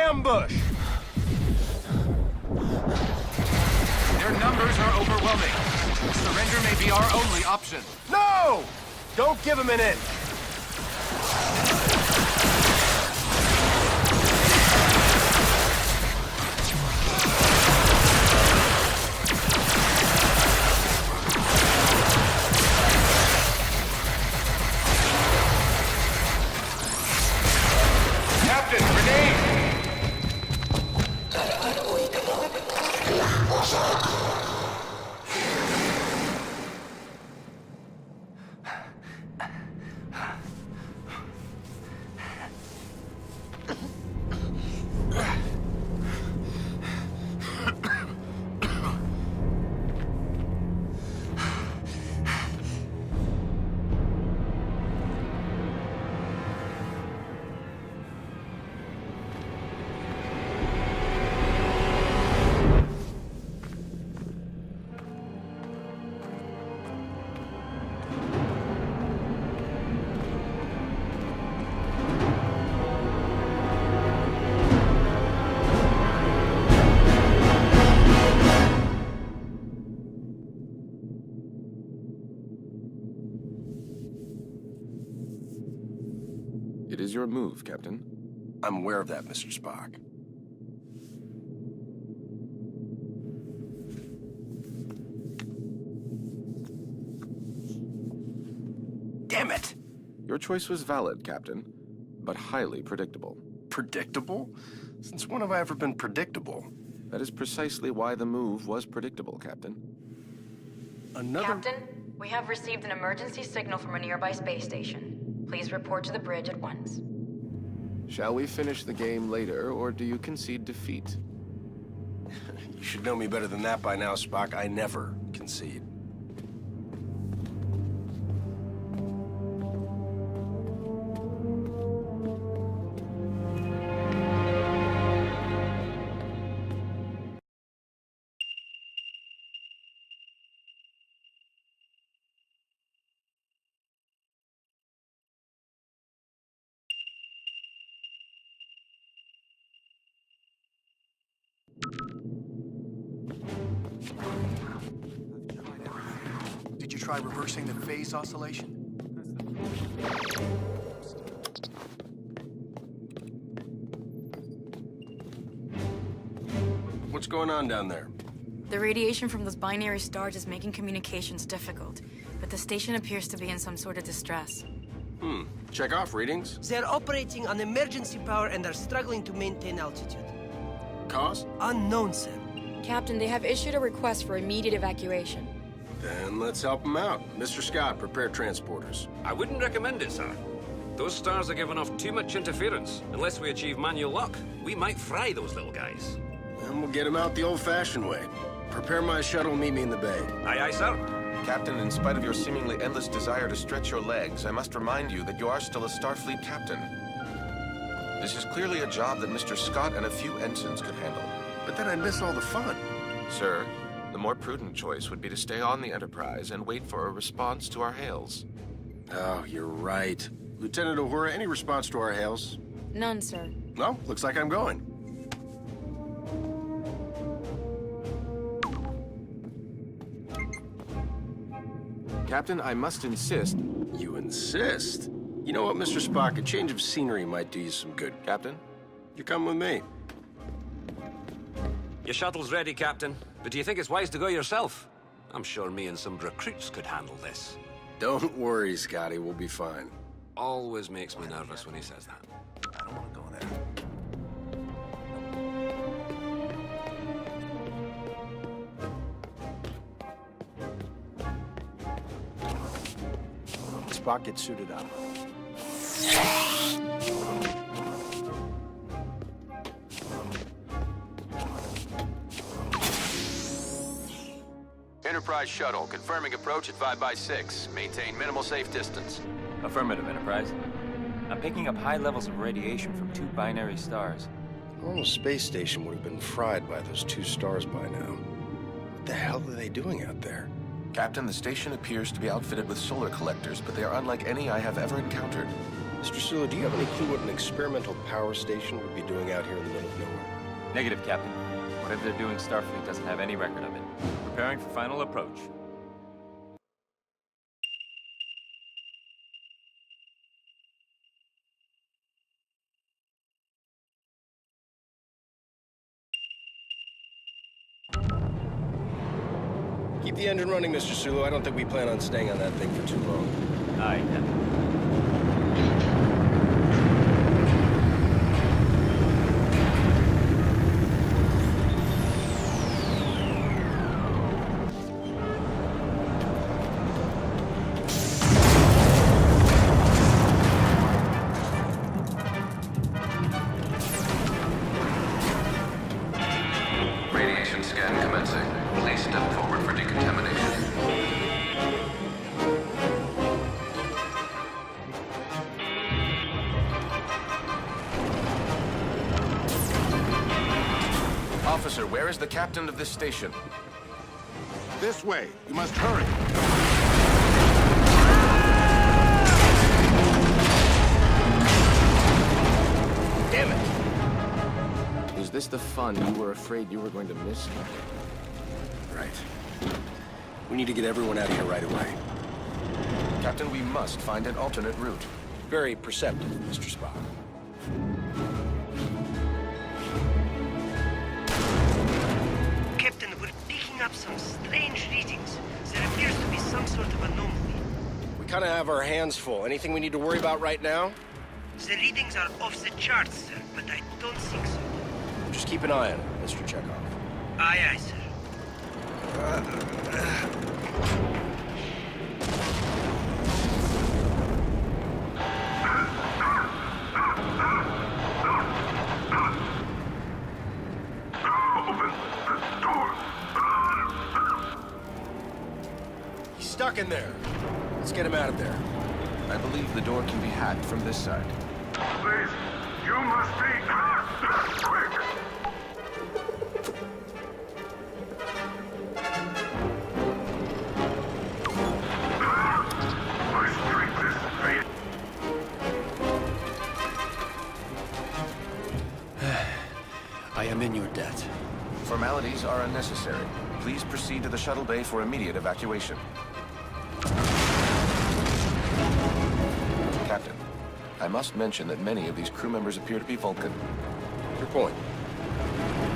ambush! Their numbers are overwhelming. Surrender may be our only option. No! Don't give him an inch! Captain, grenade! It is your move, Captain. I'm aware of that, Mr. Spock. Damn it! Your choice was valid, Captain, but highly predictable. Predictable? Since when have I ever been predictable? That is precisely why the move was predictable, Captain. Another... Captain, we have received an emergency signal from a nearby space station. Please report to the bridge at once. Shall we finish the game later, or do you concede defeat? You should know me better than that by now, Spock. I never concede. Did you try reversing the phase oscillation? What's going on down there? The radiation from those binary stars is making communications difficult, but the station appears to be in some sort of distress. Check off readings. They're operating on emergency power and are struggling to maintain altitude. Cause? Unknown, sir. Captain, they have issued a request for immediate evacuation. Then let's help them out. Mr. Scott, prepare transporters. I wouldn't recommend it, sir. Those stars are giving off too much interference. Unless we achieve manual lock, we might fry those little guys. And we'll get them out the old-fashioned way. Prepare my shuttle and meet me in the bay. Aye, aye, sir. Captain, in spite of your seemingly endless desire to stretch your legs, I must remind you that you are still a Starfleet captain. This is clearly a job that Mr. Scott and a few ensigns could handle. But then I'd miss all the fun. Sir, the more prudent choice would be to stay on the Enterprise and wait for a response to our hails. Oh, you're right. Lieutenant Uhura, any response to our hails? None, sir. No, looks like I'm going. Captain, I must insist. You insist? You know what, Mr. Spock? A change of scenery might do you some good. Captain? You come with me. Your shuttle's ready, Captain. But do you think it's wise to go yourself? I'm sure me and some recruits could handle this. Don't worry, Scotty. We'll be fine. Always makes me nervous when he says that. I don't want to go there. Spock, get suited up. Enterprise shuttle, confirming approach at 5x6. Maintain minimal safe distance. Affirmative, Enterprise. I'm picking up high levels of radiation from 2 binary stars. The whole space station would have been fried by those 2 stars by now. What the hell are they doing out there? Captain, the station appears to be outfitted with solar collectors, but they are unlike any I have ever encountered. Mr. Sulu, do you have any clue what an experimental power station would be doing out here in the middle of nowhere? Negative, Captain. Whatever they're doing, Starfleet doesn't have any record of it. Preparing for final approach. Keep the engine running, Mr. Sulu. I don't think we plan on staying on that thing for too long. Aye, Captain. Radiation scan commencing. Please step forward for decontamination. Officer, where is the captain of this station? This way. You must hurry. Damn it! Is this the fun you were afraid you were going to miss? Right. We need to get everyone out of here right away. Captain, we must find an alternate route. Very perceptive, Mr. Spock. Captain, we're picking up some strange readings. There appears to be some sort of anomaly. We kind of have our hands full. Anything we need to worry about right now? The readings are off the charts, sir, but I don't think so. Just keep an eye on it, Mr. Chekhov. Aye, aye, sir. He's stuck in there. Let's get him out of there. I believe the door can be hacked from this side. Please, you must be quick. My strength is fading. I am in your debt. Formalities are unnecessary. Please proceed to the shuttle bay for immediate evacuation. Captain, I must mention that many of these crew members appear to be Vulcan. Your point.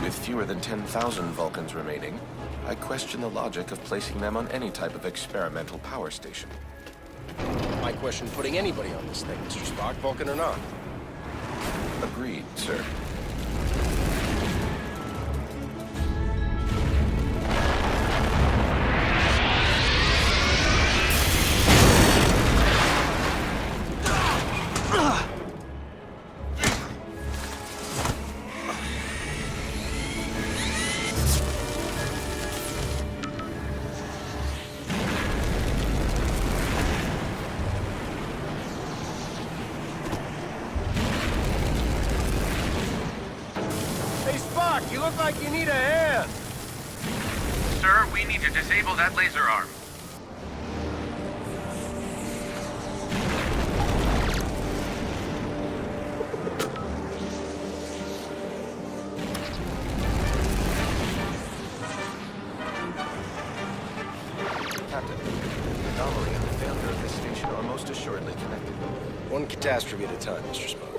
With fewer than 10,000 Vulcans remaining, I question the logic of placing them on any type of experimental power station. I question putting anybody on this thing, Mr. Spock, Vulcan or not. Agreed, sir. Hey, Spock, you look like you need a hand. Sir, we need to disable that laser arm. Captain, the anomaly and the failure of this station are most assuredly connected. One catastrophe at a time, Mr. Spock.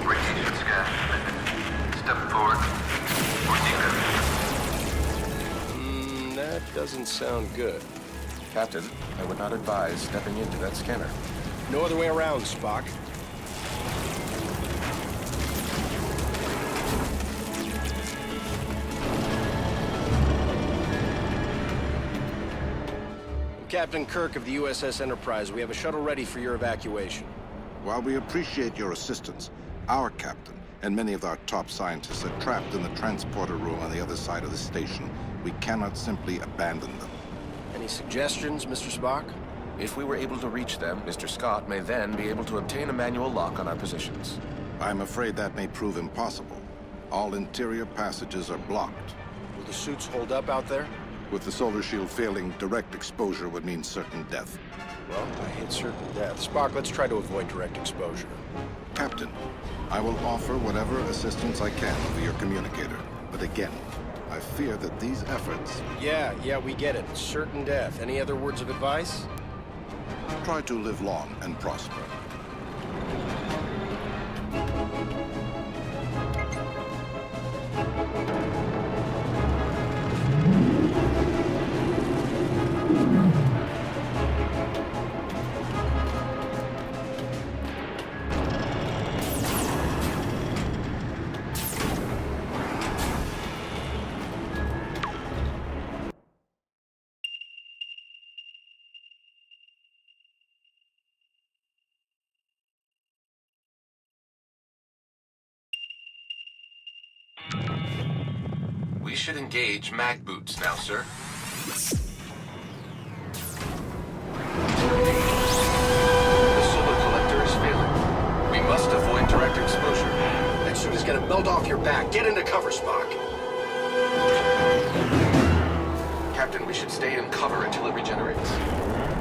Radiation scan. Step forward for decon. That doesn't sound good. Captain, I would not advise stepping into that scanner. No other way around, Spock. Captain Kirk of the USS Enterprise. We have a shuttle ready for your evacuation. While we appreciate your assistance, our captain and many of our top scientists are trapped in the transporter room on the other side of the station. We cannot simply abandon them. Any suggestions, Mr. Spock? If we were able to reach them, Mr. Scott may then be able to obtain a manual lock on our positions. I'm afraid that may prove impossible. All interior passages are blocked. Will the suits hold up out there? With the solar shield failing, direct exposure would mean certain death. Well, I hate certain death. Spock, let's try to avoid direct exposure. Captain, I will offer whatever assistance I can over your communicator. But again, I fear that these efforts... Yeah, we get it. Certain death. Any other words of advice? Try to live long and prosper. We should engage mag boots now, sir. The solar collector is failing. We must avoid direct exposure. That suit is gonna melt off your back. Get into cover, Spock. Captain, we should stay in cover until it regenerates.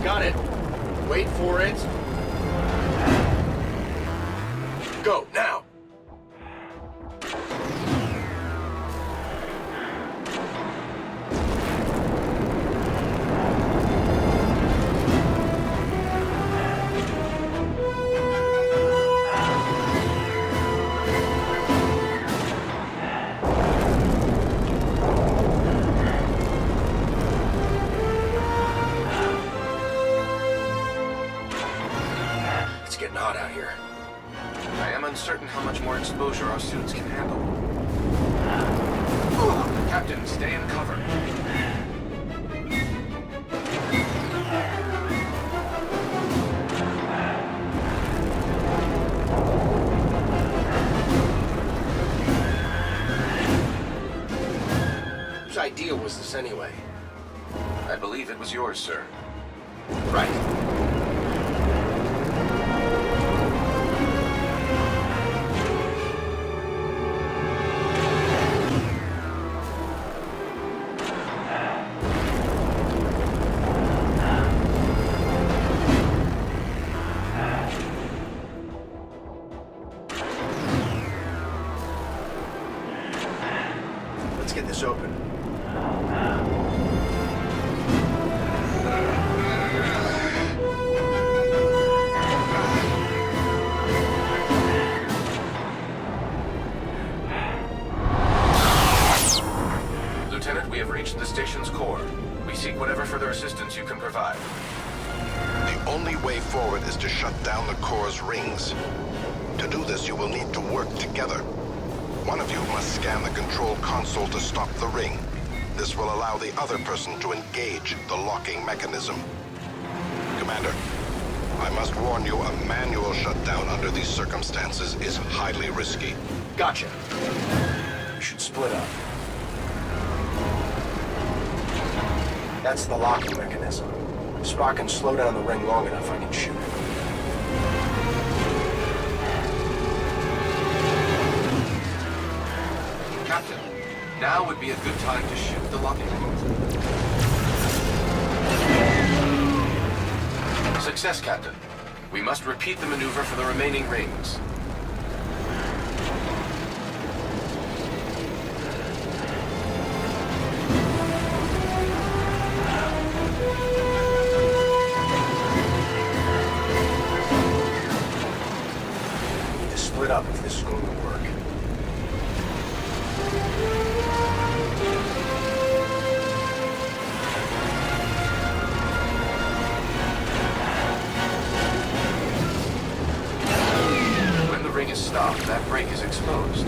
Got it. Wait for it. Go, now! It's getting hot out here. I am uncertain how much more exposure our suits can handle. Captain, stay in cover. Whose idea was this anyway? I believe it was yours, sir. Right. Let's get this open. Lieutenant, we have reached the station's core. We seek whatever further assistance you can provide. The only way forward is to shut down the core's rings. To do this, you will need to work together. One of you must scan the control console to stop the ring. This will allow the other person to engage the locking mechanism. Commander, I must warn you, a manual shutdown under these circumstances is highly risky. Gotcha. We should split up. That's the locking mechanism. If Spock can slow down the ring long enough, I can shoot it. Captain, now would be a good time to shift the locking remote. Success, Captain. We must repeat the maneuver for the remaining rings. We need to split up if this is going to work. Stopped, that break is exposed.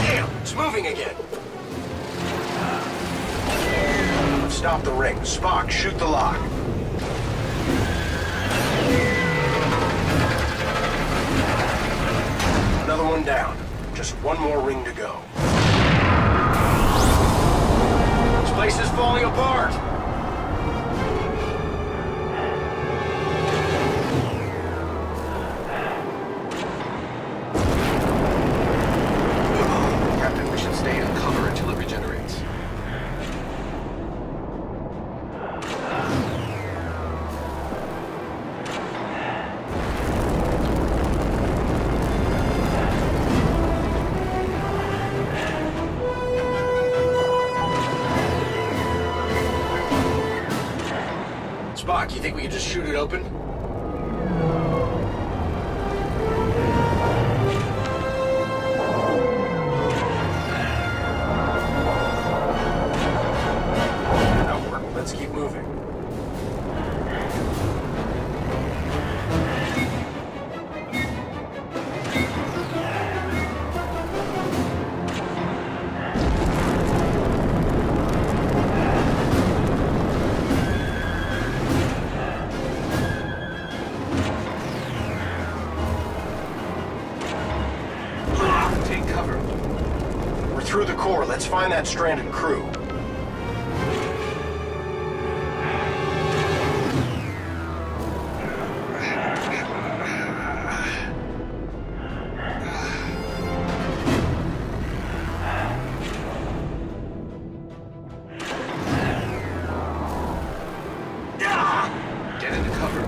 Damn! It's moving again! stop the ring. Spock, shoot the lock. Another one down. Just one more ring to go. This place is falling apart! Captain, we should stay in cover until it regenerates. Spock, you think we could just shoot it open? That'll work. Let's keep moving. Take cover. We're through the core. Let's find that stranded crew. Get into cover.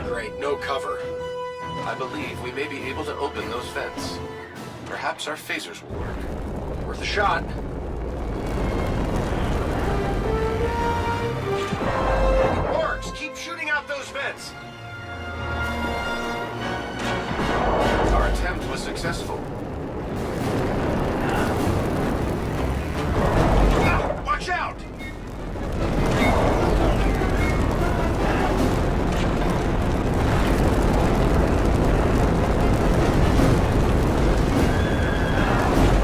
Great, no cover. I believe we may be able to open those vents. Perhaps our phasers will work. Worth a shot. It works! Keep shooting out those vents! Our attempt was successful. Watch out!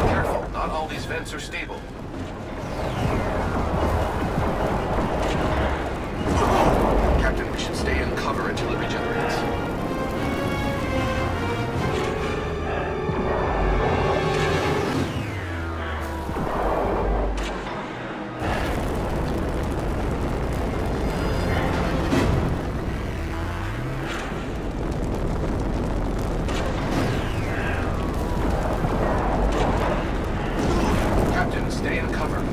Careful, not all these vents are stable. Captain, we should stay in cover until it regenerates. Captain, stay in cover.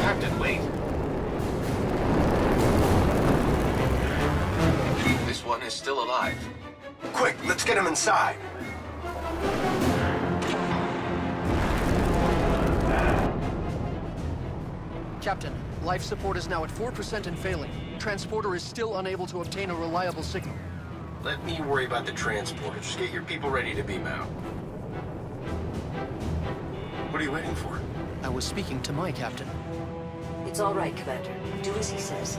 Captain, wait. This one is still alive. Quick, let's get him inside. Captain, life support is now at 4% and failing. Transporter is still unable to obtain a reliable signal. Let me worry about the transporter. Just get your people ready to beam out. What are you waiting for? I was speaking to my captain. It's all right, Commander. Do as he says.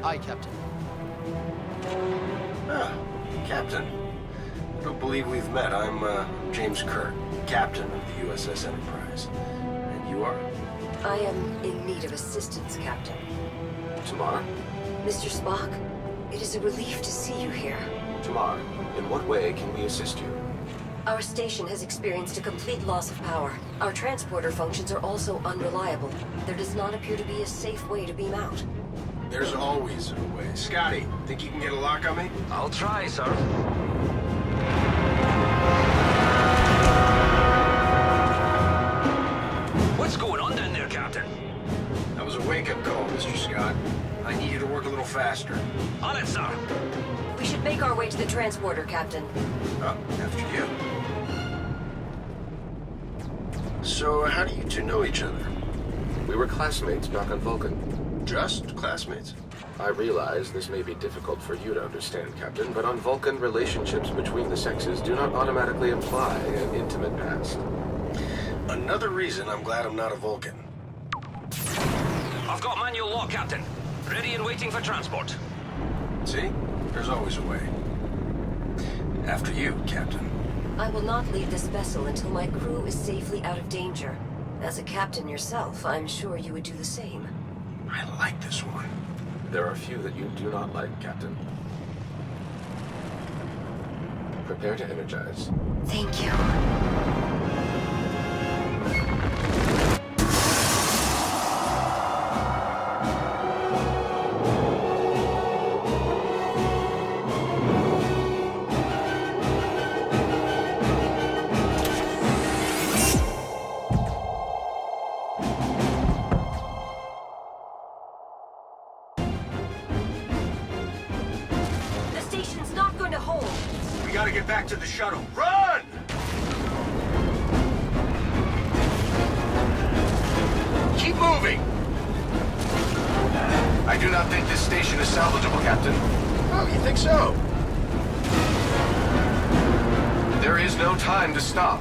Aye, Captain. Ah, Captain. I don't believe we've met. I'm, James Kirk, Captain of the USS Enterprise. And you are? I am in need of assistance, Captain. Tamar? Mr. Spock, it is a relief to see you here. Tamar, in what way can we assist you? Our station has experienced a complete loss of power. Our transporter functions are also unreliable. There does not appear to be a safe way to beam out. There's always a way. Scotty, think you can get a lock on me? I'll try, sir. What's going on down there, Captain? That was a wake-up call, Mr. Scott. I need you to work a little faster. On it, sir. We should make our way to the transporter, Captain. Oh, after you. So, how do you two know each other? We were classmates back on Vulcan. Just classmates. I realize this may be difficult for you to understand, Captain, but on Vulcan, relationships between the sexes do not automatically imply an intimate past. Another reason I'm glad I'm not a Vulcan. I've got manual lock, Captain. Ready and waiting for transport. See? There's always a way. After you, Captain. I will not leave this vessel until my crew is safely out of danger. As a captain yourself, I'm sure you would do the same. I like this one. There are a few that you do not like, Captain. Prepare to energize. Thank you. We gotta get back to the shuttle. Run! Keep moving! I do not think this station is salvageable, Captain. Oh, you think so? There is no time to stop.